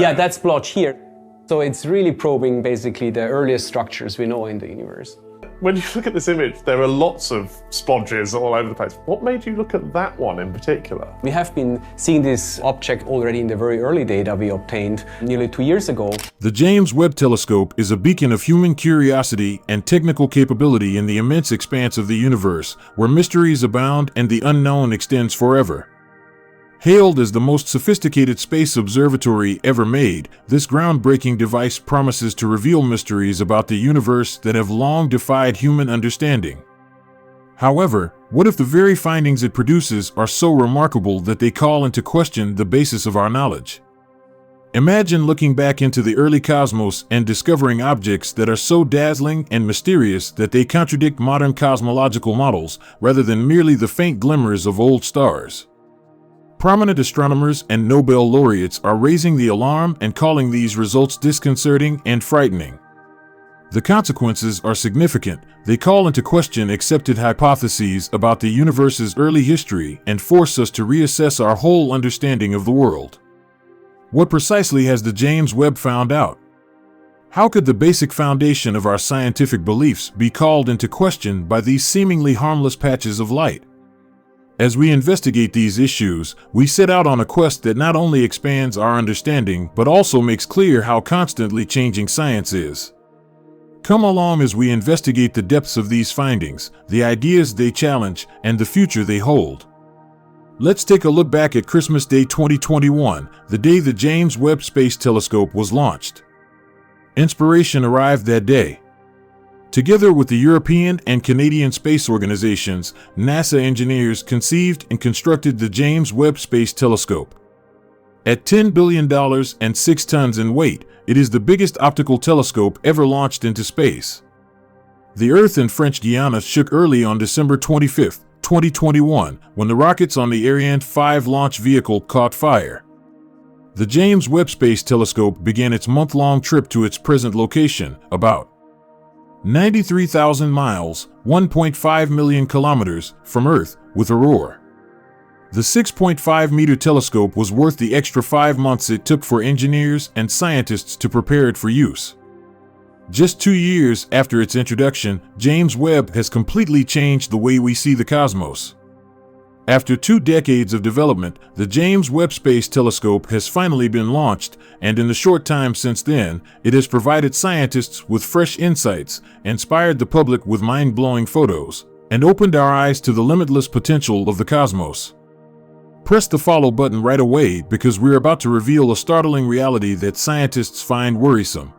Yeah, that's plot here. So it's really probing basically the earliest structures we know in the universe. When you look at this image, there are lots of splodges all over the place. What made you look at that one in particular? We have been seeing this object already in the very early data we obtained nearly 2 years ago. The James Webb Telescope is a beacon of human curiosity and technical capability in the immense expanse of the universe, where mysteries abound and the unknown extends forever. Hailed as the most sophisticated space observatory ever made, this groundbreaking device promises to reveal mysteries about the universe that have long defied human understanding. However, what if the very findings it produces are so remarkable that they call into question the basis of our knowledge? Imagine looking back into the early cosmos and discovering objects that are so dazzling and mysterious that they contradict modern cosmological models rather than merely the faint glimmers of old stars. Prominent astronomers and Nobel laureates are raising the alarm and calling these results disconcerting and frightening. The consequences are significant. They call into question accepted hypotheses about the universe's early history and force us to reassess our whole understanding of the world. What precisely has the James Webb found out? How could the basic foundation of our scientific beliefs be called into question by these seemingly harmless patches of light? As we investigate these issues, we set out on a quest that not only expands our understanding but also makes clear how constantly changing science is. Come along as we investigate the depths of these findings, the ideas they challenge, and the future they hold. Let's take a look back at Christmas Day 2021, the day the James Webb Space Telescope was launched. Inspiration arrived that day. Together with the European and Canadian space organizations, NASA engineers conceived and constructed the James Webb Space Telescope. At $10 billion and 6 tons in weight, it is the biggest optical telescope ever launched into space. The Earth in French Guiana shook early on December 25, 2021, when the rockets on the Ariane 5 launch vehicle caught fire. The James Webb Space Telescope began its month-long trip to its present location, about 93,000 miles, 1.5 million kilometers, from Earth, with a roar. The 6.5-meter telescope was worth the extra 5 months it took for engineers and scientists to prepare it for use. Just 2 years after its introduction, James Webb has completely changed the way we see the cosmos. After 2 decades of development, the James Webb Space Telescope has finally been launched, and in the short time since then, it has provided scientists with fresh insights, inspired the public with mind-blowing photos, and opened our eyes to the limitless potential of the cosmos. Press the follow button right away because we're about to reveal a startling reality that scientists find worrisome.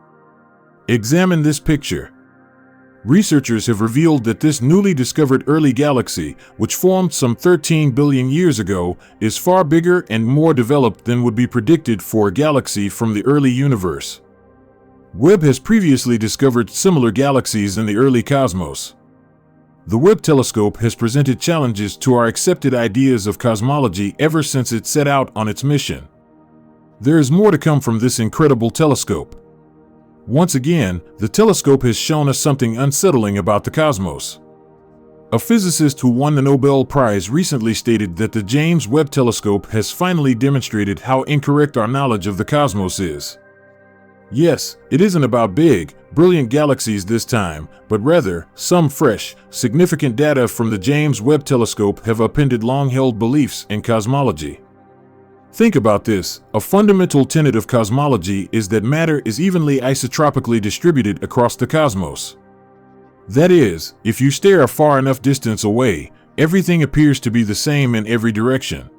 Examine this picture. Researchers have revealed that this newly discovered early galaxy, which formed some 13 billion years ago, is far bigger and more developed than would be predicted for a galaxy from the early universe. Webb has previously discovered similar galaxies in the early cosmos. The Webb telescope has presented challenges to our accepted ideas of cosmology ever since it set out on its mission. There is more to come from this incredible telescope. Once again, the telescope has shown us something unsettling about the cosmos. A physicist who won the Nobel Prize recently stated that the James Webb Telescope has finally demonstrated how incorrect our knowledge of the cosmos is. Yes, it isn't about big, brilliant galaxies this time, but rather, some fresh, significant data from the James Webb Telescope have upended long-held beliefs in cosmology. Think about this. A fundamental tenet of cosmology is that matter is evenly isotropically distributed across the cosmos. That is, if you stare a far enough distance away, everything appears to be the same in every direction.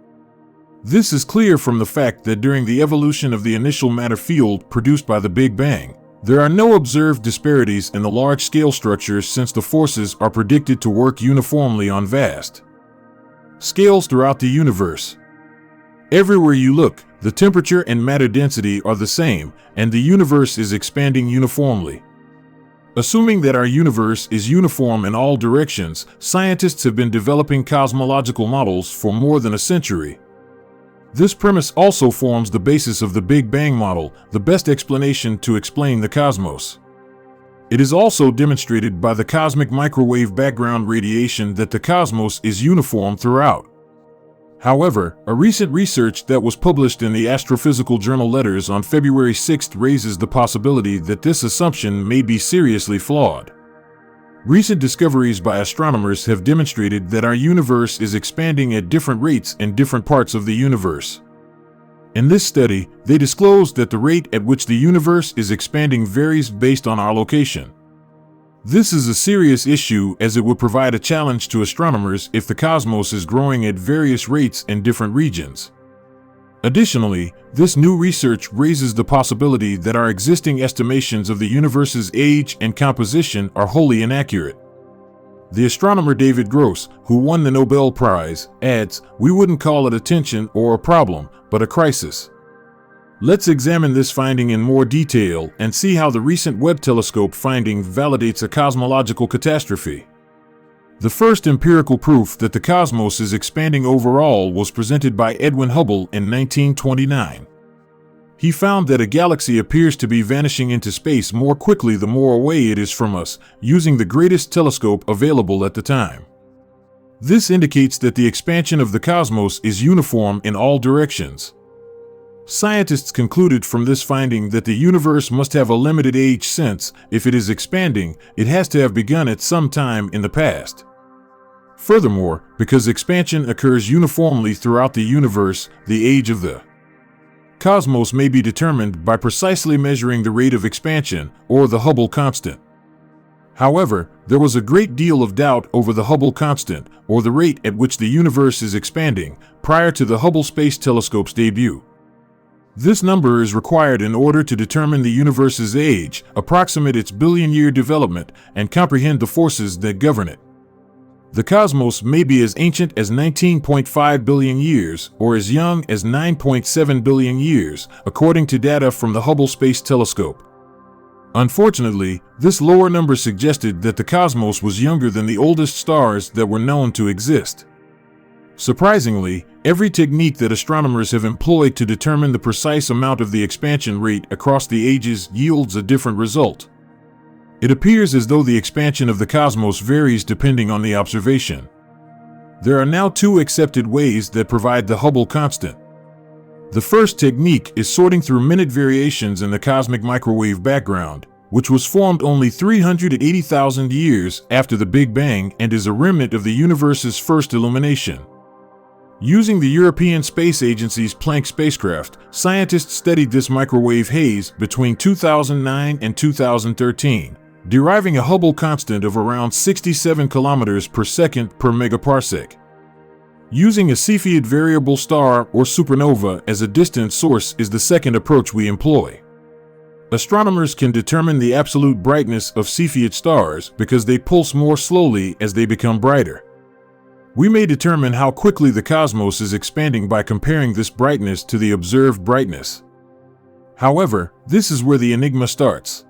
This is clear from the fact that during the evolution of the initial matter field produced by the Big Bang, there are no observed disparities in the large-scale structures since the forces are predicted to work uniformly on vast scales throughout the universe. Everywhere you look, the temperature and matter density are the same, and the universe is expanding uniformly. Assuming that our universe is uniform in all directions, scientists have been developing cosmological models for more than a century. This premise also forms the basis of the Big Bang model, the best explanation to explain the cosmos. It is also demonstrated by the cosmic microwave background radiation that the cosmos is uniform throughout. However, a recent research that was published in the Astrophysical Journal Letters on February 6 raises the possibility that this assumption may be seriously flawed. Recent discoveries by astronomers have demonstrated that our universe is expanding at different rates in different parts of the universe. In this study, they disclosed that the rate at which the universe is expanding varies based on our location. This is a serious issue as it would provide a challenge to astronomers if the cosmos is growing at various rates in different regions. Additionally, this new research raises the possibility that our existing estimations of the universe's age and composition are wholly inaccurate. The astronomer David Gross, who won the Nobel Prize, adds, "We wouldn't call it a tension or a problem, but a crisis." Let's examine this finding in more detail and see how the recent Webb telescope finding validates a cosmological catastrophe. The first empirical proof that the cosmos is expanding overall was presented by Edwin Hubble in 1929. He found that a galaxy appears to be vanishing into space more quickly the more away it is from us, using the greatest telescope available at the time. This indicates that the expansion of the cosmos is uniform in all directions. Scientists concluded from this finding that the universe must have a limited age since, if it is expanding, it has to have begun at some time in the past. Furthermore, because expansion occurs uniformly throughout the universe, the age of the cosmos may be determined by precisely measuring the rate of expansion, or the Hubble constant. However, there was a great deal of doubt over the Hubble constant, or the rate at which the universe is expanding, prior to the Hubble Space Telescope's debut. This number is required in order to determine the universe's age, approximate its billion-year development, and comprehend the forces that govern it. The cosmos may be as ancient as 19.5 billion years, or as young as 9.7 billion years, according to data from the Hubble Space Telescope. Unfortunately, this lower number suggested that the cosmos was younger than the oldest stars that were known to exist. Surprisingly, every technique that astronomers have employed to determine the precise amount of the expansion rate across the ages yields a different result. It appears as though the expansion of the cosmos varies depending on the observation. There are now two accepted ways that provide the Hubble constant. The first technique is sorting through minute variations in the cosmic microwave background, which was formed only 380,000 years after the Big Bang and is a remnant of the universe's first illumination. Using the European Space Agency's Planck spacecraft, scientists studied this microwave haze between 2009 and 2013, deriving a Hubble constant of around 67 kilometers per second per megaparsec. Using a Cepheid variable star or supernova as a distance source is the second approach we employ. Astronomers can determine the absolute brightness of Cepheid stars because they pulse more slowly as they become brighter. We may determine how quickly the cosmos is expanding by comparing this brightness to the observed brightness. However, this is where the enigma starts.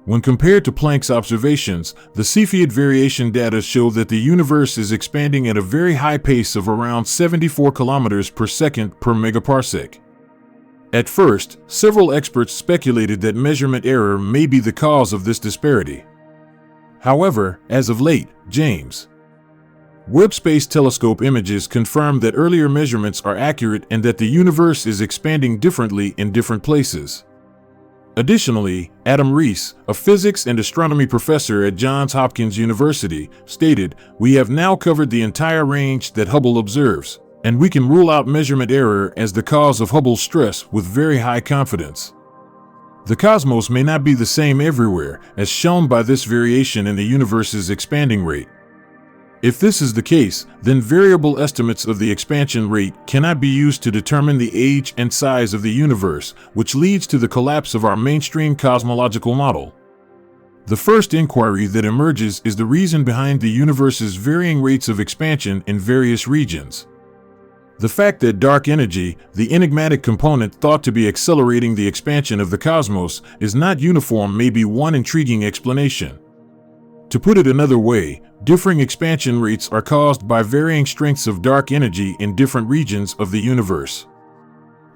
When compared to Planck's observations, the Cepheid variation data show that the universe is expanding at a very high pace of around 74 kilometers per second per megaparsec. At first, several experts speculated that measurement error may be the cause of this disparity. However, as of late, James Webb Space Telescope images confirm that earlier measurements are accurate and that the universe is expanding differently in different places. Additionally, Adam Rees, a physics and astronomy professor at Johns Hopkins University, stated, "We have now covered the entire range that Hubble observes, and we can rule out measurement error as the cause of Hubble's stress with very high confidence." The cosmos may not be the same everywhere, as shown by this variation in the universe's expanding rate. If this is the case, then variable estimates of the expansion rate cannot be used to determine the age and size of the universe, which leads to the collapse of our mainstream cosmological model. The first inquiry that emerges is the reason behind the universe's varying rates of expansion in various regions. The fact that dark energy, the enigmatic component thought to be accelerating the expansion of the cosmos, is not uniform may be one intriguing explanation. To put it another way, differing expansion rates are caused by varying strengths of dark energy in different regions of the universe.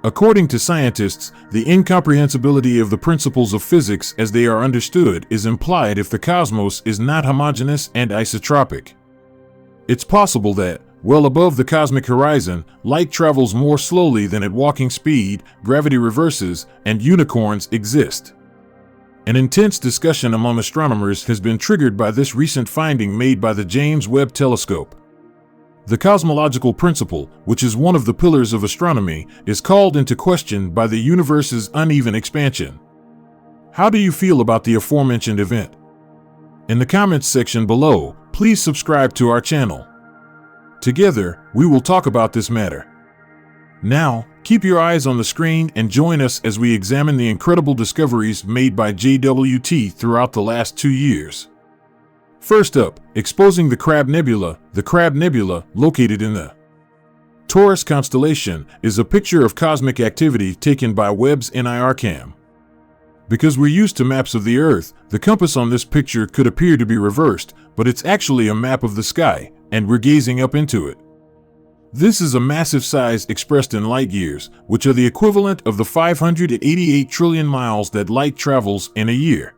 According to scientists, the incomprehensibility of the principles of physics as they are understood is implied if the cosmos is not homogeneous and isotropic. It's possible that, Well above the cosmic horizon, light travels more slowly than at walking speed, gravity reverses, and unicorns exist. An intense discussion among astronomers has been triggered by this recent finding made by the James Webb Telescope. The cosmological principle, which is one of the pillars of astronomy, is called into question by the universe's uneven expansion. How do you feel about the aforementioned event? In the comments section below, please subscribe to our channel. Together, we will talk about this matter. Now, keep your eyes on the screen and join us as we examine the incredible discoveries made by JWT throughout the last 2 years. First up, exposing the Crab Nebula. The Crab Nebula, located in the Taurus constellation, is a picture of cosmic activity taken by Webb's NIRCam. Because we're used to maps of the Earth, the compass on this picture could appear to be reversed, but it's actually a map of the sky, and we're gazing up into it. This is a massive size expressed in light years, which are the equivalent of the 588 trillion miles that light travels in a year.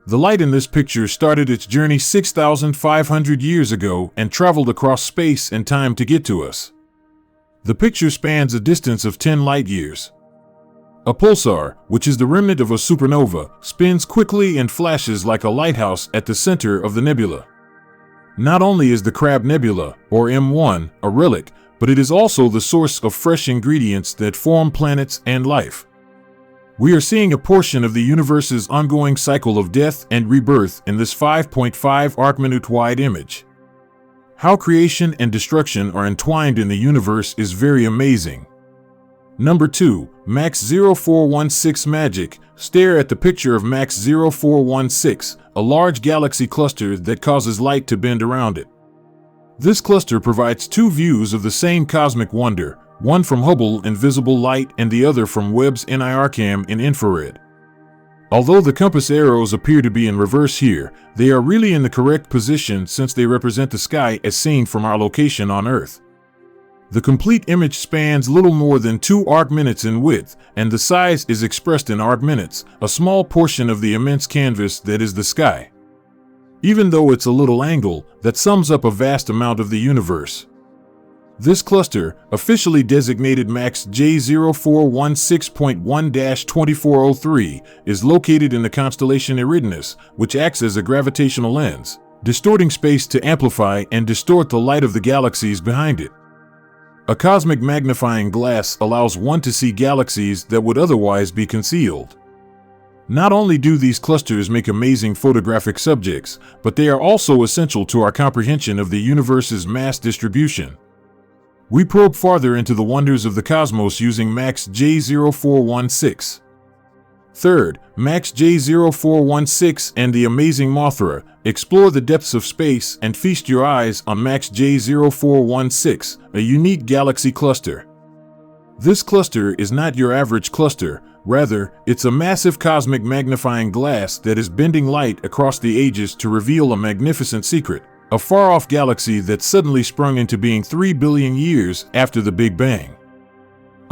The light in this picture started its journey 6,500 years ago and traveled across space and time to get to us. The picture spans a distance of 10 light years. A pulsar, which is the remnant of a supernova, spins quickly and flashes like a lighthouse at the center of the nebula. Not only is the Crab Nebula, or M1, a relic, but it is also the source of fresh ingredients that form planets and life. We are seeing a portion of the universe's ongoing cycle of death and rebirth in this 5.5 arcminute wide image. How creation and destruction are entwined in the universe is very amazing. Number 2, Max 0416 Magic. Stare at the picture of Max 0416, a large galaxy cluster that causes light to bend around it. This cluster provides two views of the same cosmic wonder, one from Hubble in visible light and the other from Webb's NIRCam in infrared. Although the compass arrows appear to be in reverse here, they are really in the correct position since they represent the sky as seen from our location on Earth. The complete image spans little more than 2 arcminutes in width, and the size is expressed in arcminutes, a small portion of the immense canvas that is the sky. Even though it's a little angle, that sums up a vast amount of the universe. This cluster, officially designated Max J0416.1-2403, is located in the constellation Eridanus, which acts as a gravitational lens, distorting space to amplify and distort the light of the galaxies behind it. A cosmic magnifying glass allows one to see galaxies that would otherwise be concealed. Not only do these clusters make amazing photographic subjects, but they are also essential to our comprehension of the universe's mass distribution. We probe farther into the wonders of the cosmos using Max J0416. Third, Max J0416 and the amazing Mothra. Explore the depths of space and feast your eyes on Max J0416, a unique galaxy cluster. This cluster is not your average cluster, rather, it's a massive cosmic magnifying glass that is bending light across the ages to reveal a magnificent secret, a far-off galaxy that suddenly sprung into being 3 billion years after the Big Bang.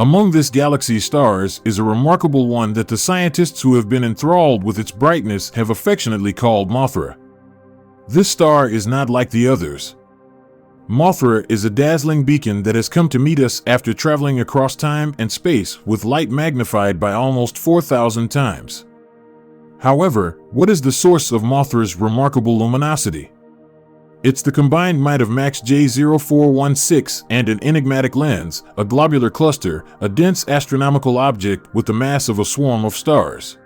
Among this galaxy's stars is a remarkable one that the scientists who have been enthralled with its brightness have affectionately called Mothra. This star is not like the others. Mothra is a dazzling beacon that has come to meet us after traveling across time and space with light magnified by almost 4,000 times. However, what is the source of Mothra's remarkable luminosity? It's the combined might of Max J0416 and an enigmatic lens, a globular cluster, a dense astronomical object with the mass of a swarm of stars.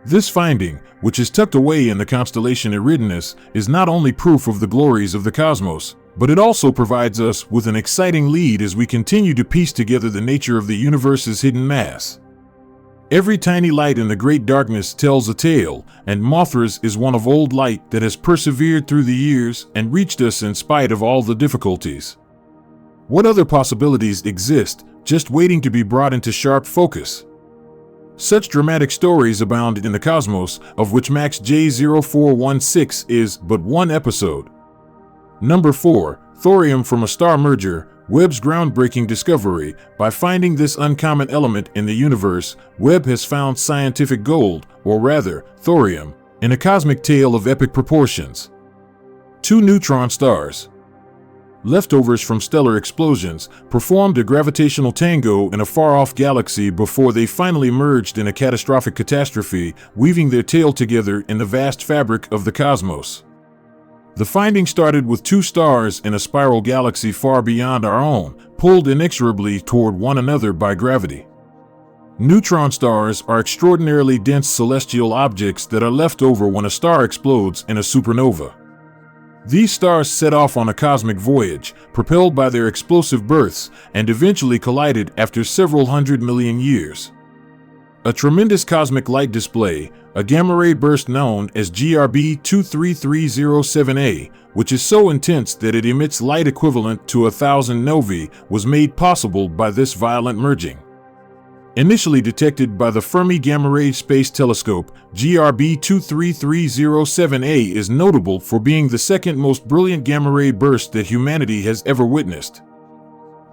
This finding, which is tucked away in the constellation Eridanus, is not only proof of the glories of the cosmos, but it also provides us with an exciting lead as we continue to piece together the nature of the universe's hidden mass. Every tiny light in the great darkness tells a tale, and Mothra's is one of old light that has persevered through the years and reached us in spite of all the difficulties. What other possibilities exist, just waiting to be brought into sharp focus? Such dramatic stories abound in the cosmos, of which Max J0416 is but one episode. Number 4. Thorium from a star merger. Webb's groundbreaking discovery. By finding this uncommon element in the universe, Webb has found scientific gold, or rather, thorium, in a cosmic tale of epic proportions. 2 neutron stars. leftovers from stellar explosions, performed a gravitational tango in a far-off galaxy before they finally merged in a catastrophic catastrophe, weaving their tail together in the vast fabric of the cosmos. The finding started with two stars in a spiral galaxy far beyond our own, pulled inexorably toward one another by gravity. Neutron stars are extraordinarily dense celestial objects that are left over when a star explodes in a supernova. These stars set off on a cosmic voyage, propelled by their explosive births, and eventually collided after several 100 million years. A tremendous cosmic light display, a gamma-ray burst known as GRB 23307A, which is so intense that it emits light equivalent to 1,000 novae, was made possible by this violent merging. Initially detected by the Fermi Gamma-Ray Space Telescope, GRB 23307A is notable for being the second most brilliant gamma-ray burst that humanity has ever witnessed.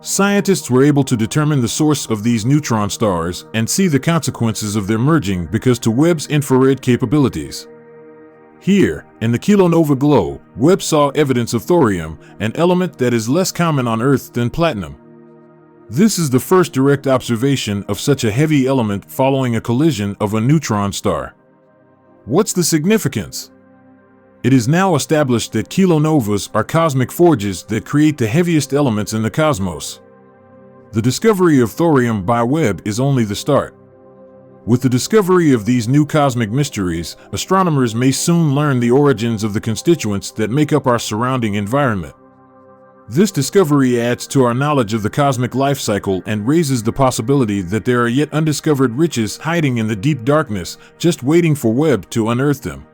Scientists were able to determine the source of these neutron stars and see the consequences of their merging because to Webb's infrared capabilities. Here, in the kilonova glow, Webb saw evidence of thorium, an element that is less common on Earth than platinum. This is the first direct observation of such a heavy element following a collision of a neutron star. What's the significance? It is now established that kilonovas are cosmic forges that create the heaviest elements in the cosmos. The discovery of thorium by Webb is only the start. With the discovery of these new cosmic mysteries, astronomers may soon learn the origins of the constituents that make up our surrounding environment. This discovery adds to our knowledge of the cosmic life cycle and raises the possibility that there are yet undiscovered riches hiding in the deep darkness, just waiting for Webb to unearth them.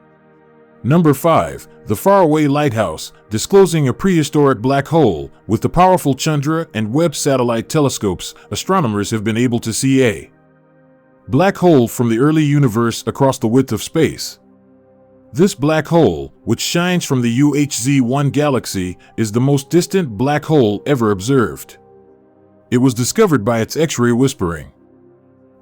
Number 5. The Faraway Lighthouse, disclosing a prehistoric black hole. With the powerful Chandra and Webb satellite telescopes, astronomers have been able to see a black hole from the early universe across the width of space. This black hole, which shines from the UHZ-1 galaxy, is the most distant black hole ever observed. It was discovered by its X-ray whispering.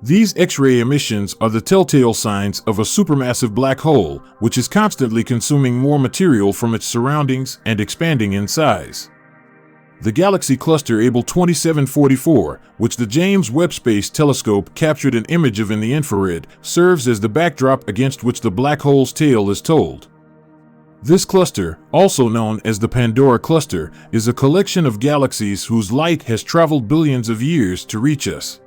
These X-ray emissions are the telltale signs of a supermassive black hole, which is constantly consuming more material from its surroundings and expanding in size. The galaxy cluster Able 2744, which the James Webb Space Telescope captured an image of in the infrared, serves as the backdrop against which the black hole's tale is told. This cluster, also known as the Pandora Cluster, is a collection of galaxies whose light has traveled billions of years to reach us.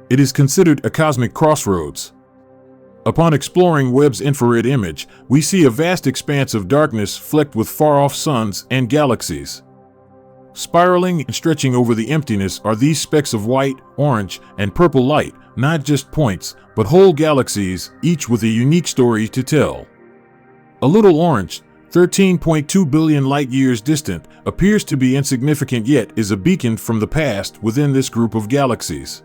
It is considered a cosmic crossroads. Upon exploring Webb's infrared image, we see a vast expanse of darkness flecked with far-off suns and galaxies. Spiraling and stretching over the emptiness are these specks of white, orange, and purple light, not just points, but whole galaxies, each with a unique story to tell. A little orange, 13.2 billion light-years distant, appears to be insignificant yet is a beacon from the past within this group of galaxies.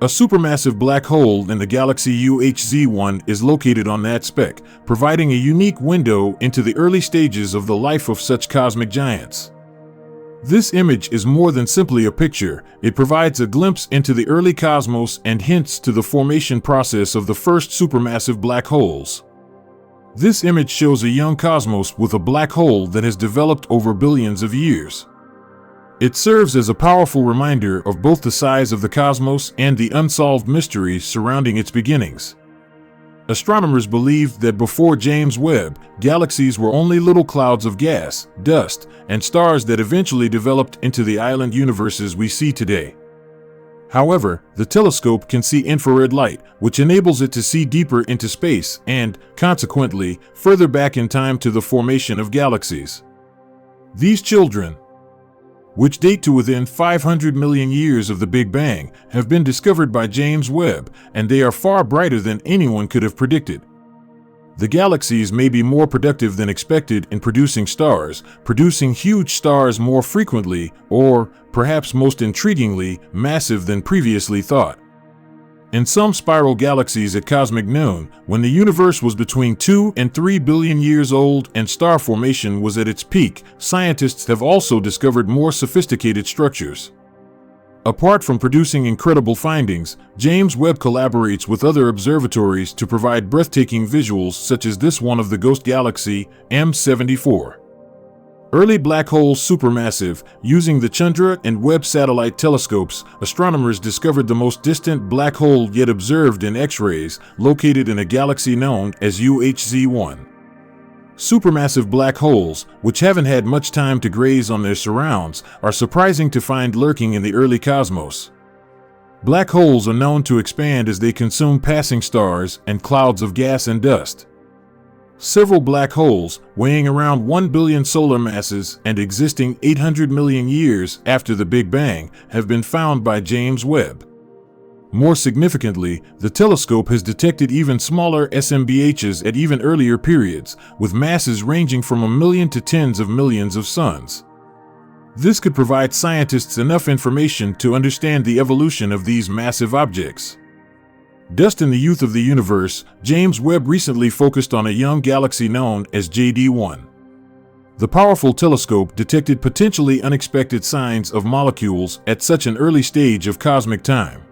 A supermassive black hole in the galaxy UHZ-1 is located on that speck, providing a unique window into the early stages of the life of such cosmic giants. This image is more than simply a picture. It provides a glimpse into the early cosmos and hints to the formation process of the first supermassive black holes. This image shows a young cosmos with a black hole that has developed over billions of years. It serves as a powerful reminder of both the size of the cosmos and the unsolved mysteries surrounding its beginnings. Astronomers believed that before James Webb, galaxies were only little clouds of gas, dust, and stars that eventually developed into the island universes we see today. However, the telescope can see infrared light, which enables it to see deeper into space and, consequently, further back in time to the formation of galaxies. These children, which date to within 500 million years of the Big Bang, have been discovered by James Webb, and they are far brighter than anyone could have predicted. The galaxies may be more productive than expected in producing stars, producing huge stars more frequently, or, perhaps most intriguingly, massive than previously thought. In some spiral galaxies at cosmic noon, when the universe was between 2 and 3 billion years old and star formation was at its peak, scientists have also discovered more sophisticated structures. Apart from producing incredible findings, James Webb collaborates with other observatories to provide breathtaking visuals such as this one of the ghost galaxy, M74. Early black holes supermassive. Using the Chandra and Webb satellite telescopes, astronomers discovered the most distant black hole yet observed in X-rays, located in a galaxy known as UHZ-1. Supermassive black holes, which haven't had much time to graze on their surrounds, are surprising to find lurking in the early cosmos. Black holes are known to expand as they consume passing stars and clouds of gas and dust. Several black holes, weighing around 1 billion solar masses and existing 800 million years after the Big Bang, have been found by James Webb. More significantly, the telescope has detected even smaller SMBHs at even earlier periods, with masses ranging from 1 million to tens of millions of suns. This could provide scientists enough information to understand the evolution of these massive objects. Dust in the youth of the universe, James Webb recently focused on a young galaxy known as JD1. The powerful telescope detected potentially unexpected signs of molecules at such an early stage of cosmic time.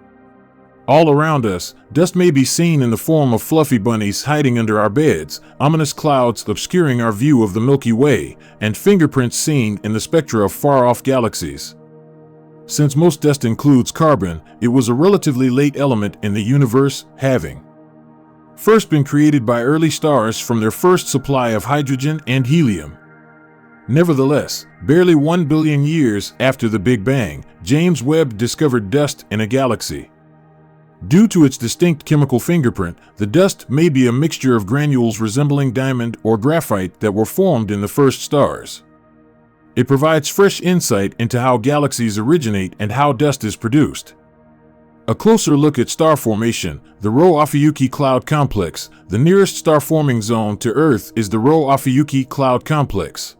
All around us, dust may be seen in the form of fluffy bunnies hiding under our beds, ominous clouds obscuring our view of the Milky Way, and fingerprints seen in the spectra of far-off galaxies. Since most dust includes carbon, it was a relatively late element in the universe, having first been created by early stars from their first supply of hydrogen and helium. Nevertheless, barely 1 billion years after the Big Bang, James Webb discovered dust in a galaxy. Due to its distinct chemical fingerprint, the dust may be a mixture of granules resembling diamond or graphite that were formed in the first stars. It provides fresh insight into how galaxies originate and how dust is produced. A closer look at star formation, the Rho-Ophiuchi Cloud Complex. The nearest star-forming zone to Earth is the Rho-Ophiuchi Cloud Complex.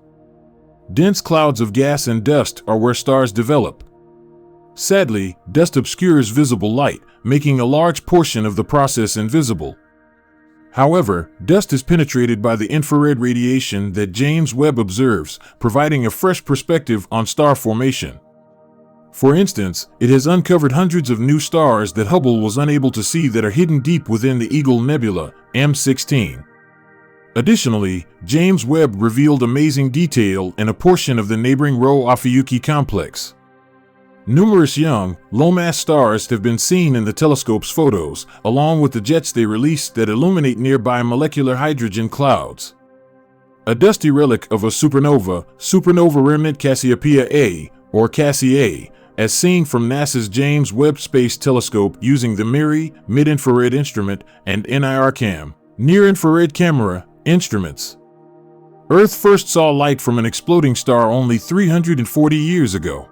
Dense clouds of gas and dust are where stars develop. Sadly, dust obscures visible light, making a large portion of the process invisible. However, dust is penetrated by the infrared radiation that James Webb observes, providing a fresh perspective on star formation. For instance, it has uncovered hundreds of new stars that Hubble was unable to see that are hidden deep within the Eagle Nebula, M16. Additionally, James Webb revealed amazing detail in a portion of the neighboring Rho-Ophiuchi complex. Numerous young, low-mass stars have been seen in the telescope's photos, along with the jets they release that illuminate nearby molecular hydrogen clouds. A dusty relic of a supernova, supernova remnant Cassiopeia A, or Cassie A, as seen from NASA's James Webb Space Telescope using the MIRI, mid-infrared instrument, and NIRCam, near-infrared camera, instruments. Earth first saw light from an exploding star only 340 years ago.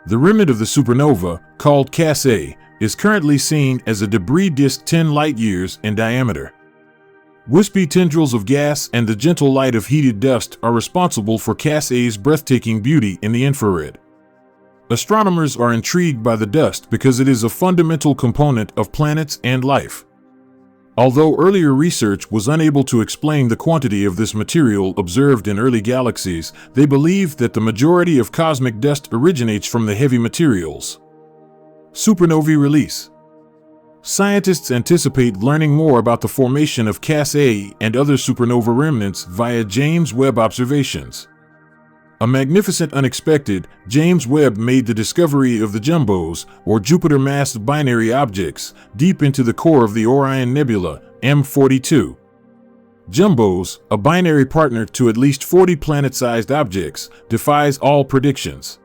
The remnant of the supernova, called Cass A, is currently seen as a debris disk 10 light-years in diameter. Wispy tendrils of gas and the gentle light of heated dust are responsible for Cass A's breathtaking beauty in the infrared. Astronomers are intrigued by the dust because it is a fundamental component of planets and life. Although earlier research was unable to explain the quantity of this material observed in early galaxies, they believe that the majority of cosmic dust originates from the heavy materials. Supernovae release. Scientists anticipate learning more about the formation of Cass A and other supernova remnants via James Webb observations. A magnificent unexpected, James Webb made the discovery of the jumbos, or Jupiter-massed binary objects, deep into the core of the Orion Nebula, M42. Jumbos, a binary partner to at least 40 planet-sized objects, defies all predictions.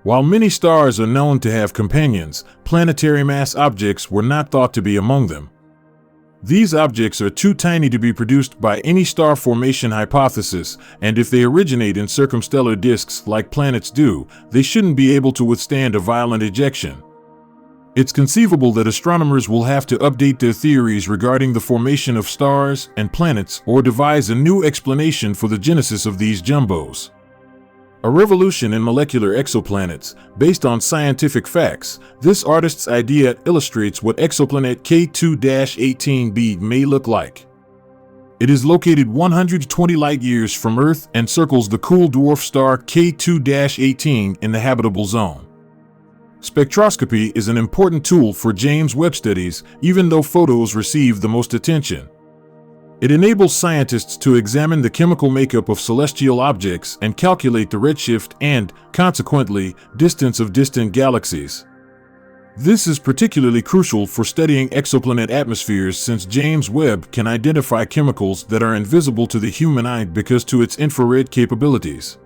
While many stars are known to have companions, planetary mass objects were not thought to be among them. These objects are too tiny to be produced by any star formation hypothesis, and if they originate in circumstellar disks like planets do, they shouldn't be able to withstand a violent ejection. It's conceivable that astronomers will have to update their theories regarding the formation of stars and planets or devise a new explanation for the genesis of these jumbos. A revolution in molecular exoplanets, based on scientific facts, this artist's idea illustrates what exoplanet K2-18b may look like. It is located 120 light-years from Earth and circles the cool dwarf star K2-18 in the habitable zone. Spectroscopy is an important tool for James Webb studies, even though photos receive the most attention. It enables scientists to examine the chemical makeup of celestial objects and calculate the redshift and, consequently, distance of distant galaxies. This is particularly crucial for studying exoplanet atmospheres, since James Webb can identify chemicals that are invisible to the human eye because of its infrared capabilities.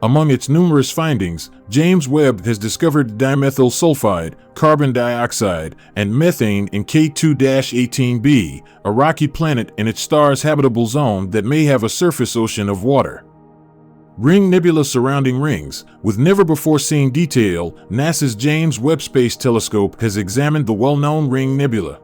Among its numerous findings, James Webb has discovered dimethyl sulfide, carbon dioxide, and methane in K2-18b, a rocky planet in its star's habitable zone that may have a surface ocean of water. Ring nebula surrounding rings. With never-before-seen detail, NASA's James Webb Space Telescope has examined the well-known Ring Nebula.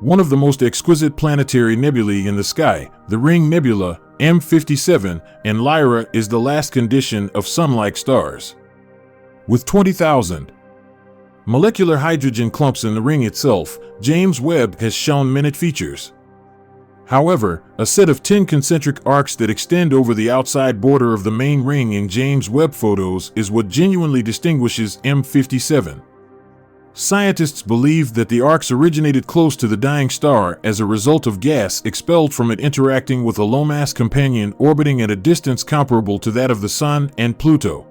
One of the most exquisite planetary nebulae in the sky, the Ring Nebula, M57, and Lyra is the last condition of Sun-like stars. With 20,000 molecular hydrogen clumps in the ring itself, James Webb has shown minute features. However, a set of 10 concentric arcs that extend over the outside border of the main ring in James Webb photos is what genuinely distinguishes M57. Scientists believe that the arcs originated close to the dying star as a result of gas expelled from it interacting with a low-mass companion orbiting at a distance comparable to that of the Sun and Pluto.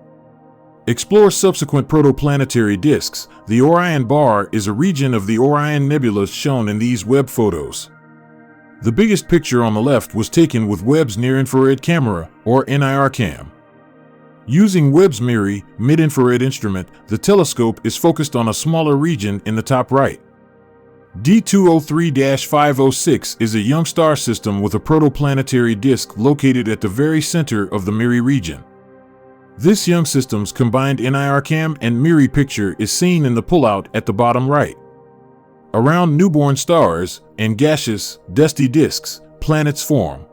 Explore subsequent protoplanetary disks. The Orion bar is a region of the Orion Nebula shown in these Webb photos. The biggest picture on the left was taken with Webb's near-infrared camera, or NIRCam. Using Webb's MIRI, mid-infrared instrument, the telescope is focused on a smaller region in the top right. D203-506 is a young star system with a protoplanetary disk located at the very center of the MIRI region. This young system's combined NIRCam and MIRI picture is seen in the pullout at the bottom right. Around newborn stars and gaseous, dusty disks, planets form.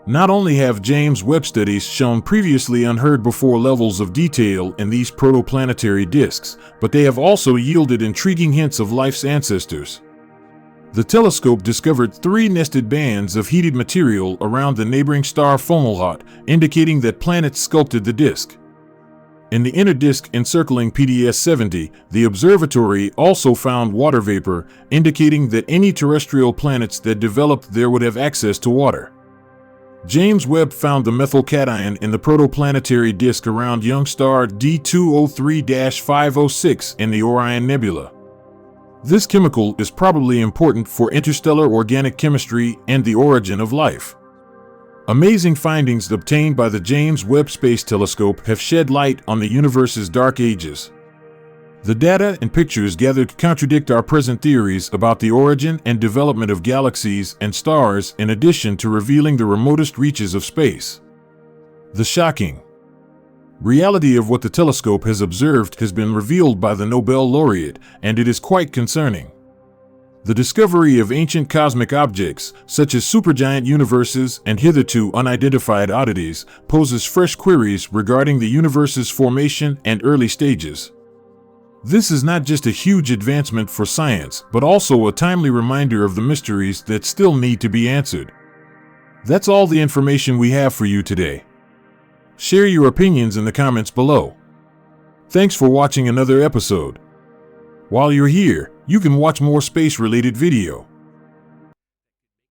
Not only have James Webb studies shown previously unheard before levels of detail in these protoplanetary disks, but they have also yielded intriguing hints of life's ancestors. The telescope discovered 3 nested bands of heated material around the neighboring star Fomalhaut, indicating that planets sculpted the disk. In the inner disk encircling PDS-70, the observatory also found water vapor, indicating that any terrestrial planets that developed there would have access to water. James Webb found the methyl cation in the protoplanetary disk around young star D203-506 in the Orion Nebula. This chemical is probably important for interstellar organic chemistry and the origin of life. Amazing findings obtained by the James Webb Space Telescope have shed light on the universe's dark ages. The data and pictures gathered contradict our present theories about the origin and development of galaxies and stars, in addition to revealing the remotest reaches of space. The shocking reality of what the telescope has observed has been revealed by the Nobel laureate, and it is quite concerning. The discovery of ancient cosmic objects, such as supergiant universes and hitherto unidentified oddities, poses fresh queries regarding the universe's formation and early stages. This is not just a huge advancement for science, but also a timely reminder of the mysteries that still need to be answered. That's all the information we have for you today. Share your opinions in the comments below. Thanks for watching another episode. While you're here, you can watch more space-related video.